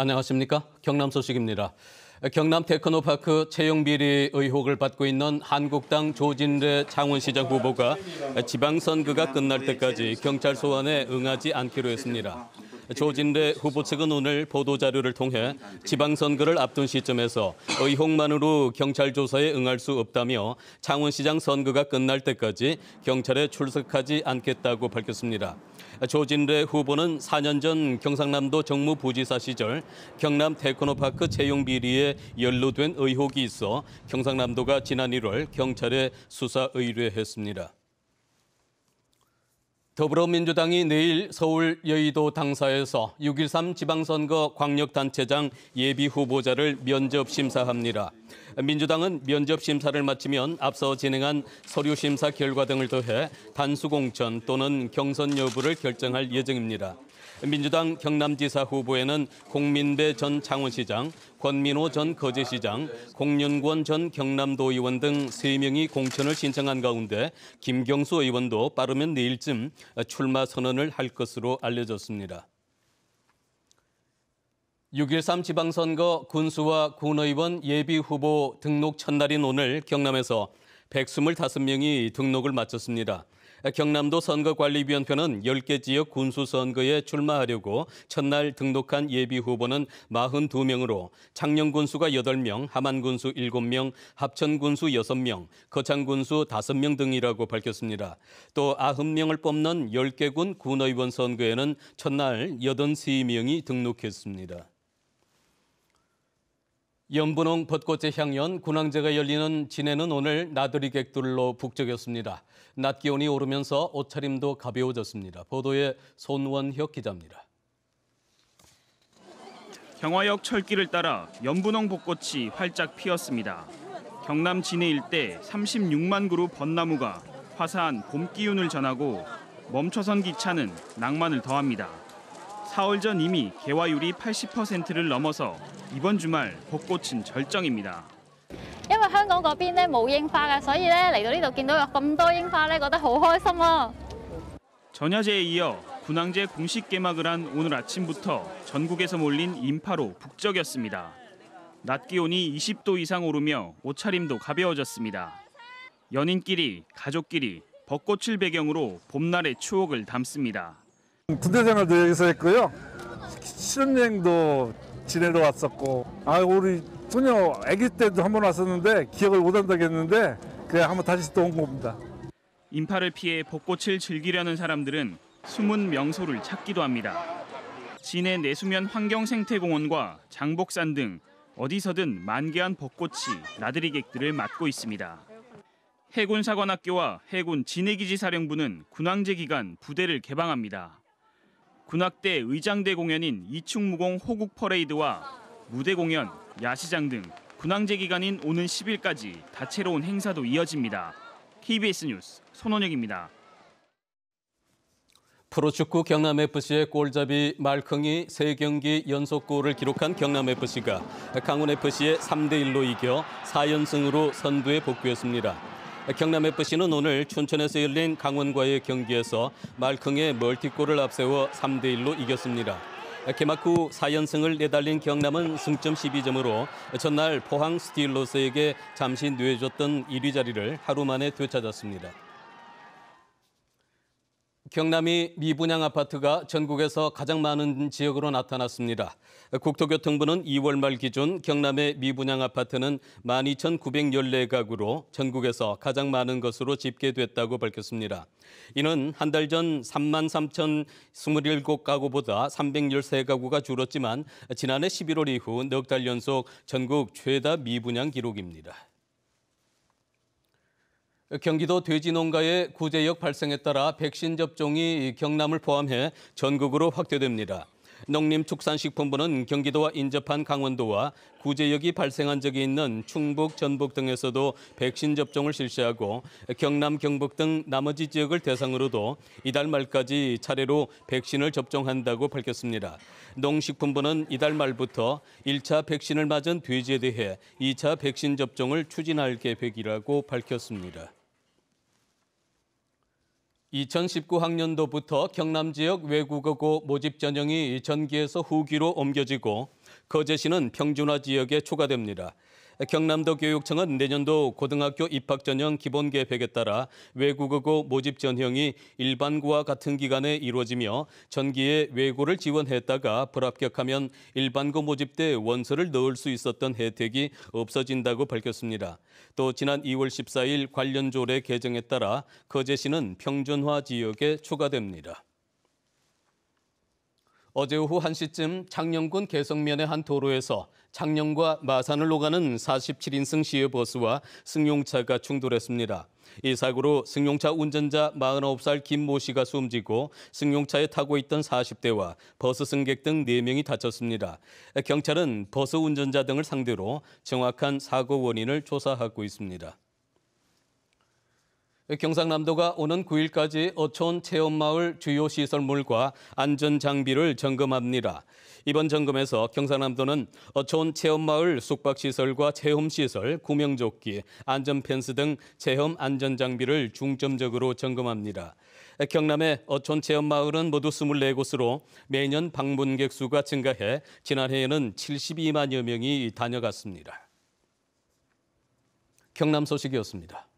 안녕하십니까? 경남 소식입니다. 경남 테크노파크 채용 비리 의혹을 받고 있는 한국당 조진래 창원시장 후보가 지방선거가 끝날 때까지 경찰 소환에 응하지 않기로 했습니다. 조진래 후보 측은 오늘 보도자료를 통해 지방선거를 앞둔 시점에서 의혹만으로 경찰 조사에 응할 수 없다며 창원시장 선거가 끝날 때까지 경찰에 출석하지 않겠다고 밝혔습니다. 조진래 후보는 4년 전 경상남도 정무부지사 시절 경남 테크노파크 채용 비리에 연루된 의혹이 있어 경상남도가 지난 1월 경찰에 수사 의뢰했습니다. 더불어민주당이 내일 서울 여의도 당사에서 6.13 지방선거 광역단체장 예비후보자를 면접심사합니다. 민주당은 면접심사를 마치면 앞서 진행한 서류심사 결과 등을 더해 단수공천 또는 경선 여부를 결정할 예정입니다. 민주당 경남지사 후보에는 공민배 전 창원시장, 권민호 전 거제시장, 공연권 전 경남도의원 등 3명이 공천을 신청한 가운데 김경수 의원도 빠르면 내일쯤 출마 선언을 할 것으로 알려졌습니다. 6.13 지방선거 군수와 군의원 예비후보 등록 첫날인 오늘 경남에서 125명이 등록을 마쳤습니다. 경남도 선거관리위원회는 10개 지역 군수선거에 출마하려고 첫날 등록한 예비후보는 42명으로 창녕군수가 8명, 함안군수 7명, 합천군수 6명, 거창군수 5명 등이라고 밝혔습니다. 또 90명을 뽑는 10개군 군의원 선거에는 첫날 83명이 등록했습니다. 연분홍 벚꽃의 향연 군항제가 열리는 진해는 오늘 나들이 객들로 북적였습니다. 낮 기온이 오르면서 옷차림도 가벼워졌습니다. 보도에 손원혁 기자입니다. 경화역 철길을 따라 연분홍 벚꽃이 활짝 피었습니다. 경남 진해 일대 36만 그루 벚나무가 화사한 봄 기운을 전하고 멈춰선 기차는 낭만을 더합니다. 사흘 전 이미 개화율이 80%를 넘어서 이번 주말 벚꽃은 절정입니다. 因為香港嗰邊咧冇櫻花嘅，所以咧嚟到呢度見到有咁多櫻花咧，覺得好開心啊！ 전야제에 이어 군항제 공식 개막을 한 오늘 아침부터 전국에서 몰린 인파로 북적였습니다. 낮 기온이 20도 이상 오르며 옷차림도 가벼워졌습니다. 연인끼리, 가족끼리 벚꽃을 배경으로 봄날의 추억을 담습니다. 군대 생활도 여기서 했고요. 실험여행도 진해로 왔었고, 우리 소녀 아기 때도 한번 왔었는데 기억을 못한다고 했는데 그냥 한번 다시 또 온 겁니다. 인파를 피해 벚꽃을 즐기려는 사람들은 숨은 명소를 찾기도 합니다. 진해 내수면 환경생태공원과 장복산 등 어디서든 만개한 벚꽃이 나들이객들을 맞고 있습니다. 해군사관학교와 해군 진해기지사령부는 군항제 기간 부대를 개방합니다. 군악대 의장대 공연인 이충무공 호국 퍼레이드와 무대 공연, 야시장 등 군항제 기간인 오는 10일까지 다채로운 행사도 이어집니다. KBS 뉴스 손원혁입니다. 프로축구 경남FC의 골잡이 말컹이 3경기 연속골을 기록한 경남FC가 강원FC에 3대1로 이겨 4연승으로 선두에 복귀했습니다. 경남FC는 오늘 춘천에서 열린 강원과의 경기에서 말컹의 멀티골을 앞세워 3대1로 이겼습니다. 개막 후 4연승을 내달린 경남은 승점 12점으로 전날 포항 스틸러스에게 잠시 뇌줬던 1위 자리를 하루 만에 되찾았습니다. 경남이 미분양 아파트가 전국에서 가장 많은 지역으로 나타났습니다. 국토교통부는 2월 말 기준 경남의 미분양 아파트는 12,914가구로 전국에서 가장 많은 것으로 집계됐다고 밝혔습니다. 이는 한 달 전 33,027가구보다 313가구가 줄었지만 지난해 11월 이후 넉 달 연속 전국 최다 미분양 기록입니다. 경기도 돼지 농가의 구제역 발생에 따라 백신 접종이 경남을 포함해 전국으로 확대됩니다. 농림축산식품부는 경기도와 인접한 강원도와 구제역이 발생한 적이 있는 충북, 전북 등에서도 백신 접종을 실시하고 경남, 경북 등 나머지 지역을 대상으로도 이달 말까지 차례로 백신을 접종한다고 밝혔습니다. 농식품부는 이달 말부터 1차 백신을 맞은 돼지에 대해 2차 백신 접종을 추진할 계획이라고 밝혔습니다. 2019 학년도부터 경남 지역 외국어고 모집 전형이 전기에서 후기로 옮겨지고 거제시는 평준화 지역에 추가됩니다. 경남도 교육청은 내년도 고등학교 입학 전형 기본 계획에 따라 외국어고 모집 전형이 일반고와 같은 기간에 이루어지며 전기에 외고를 지원했다가 불합격하면 일반고 모집 때 원서를 넣을 수 있었던 혜택이 없어진다고 밝혔습니다. 또 지난 2월 14일 관련 조례 개정에 따라 거제시는 평준화 지역에 추가됩니다. 어제 오후 1시쯤 창녕군 개성면의 한 도로에서 창녕과 마산을 오가는 47인승 시외버스와 승용차가 충돌했습니다. 이 사고로 승용차 운전자 49살 김모 씨가 숨지고 승용차에 타고 있던 40대와 버스 승객 등 4명이 다쳤습니다. 경찰은 버스 운전자 등을 상대로 정확한 사고 원인을 조사하고 있습니다. 경상남도가 오는 9일까지 어촌 체험마을 주요 시설물과 안전장비를 점검합니다. 이번 점검에서 경상남도는 어촌 체험마을 숙박시설과 체험시설, 구명조끼, 안전펜스 등 체험 안전장비를 중점적으로 점검합니다. 경남의 어촌 체험마을은 모두 24곳으로 매년 방문객 수가 증가해 지난해에는 72만여 명이 다녀갔습니다. 경남 소식이었습니다.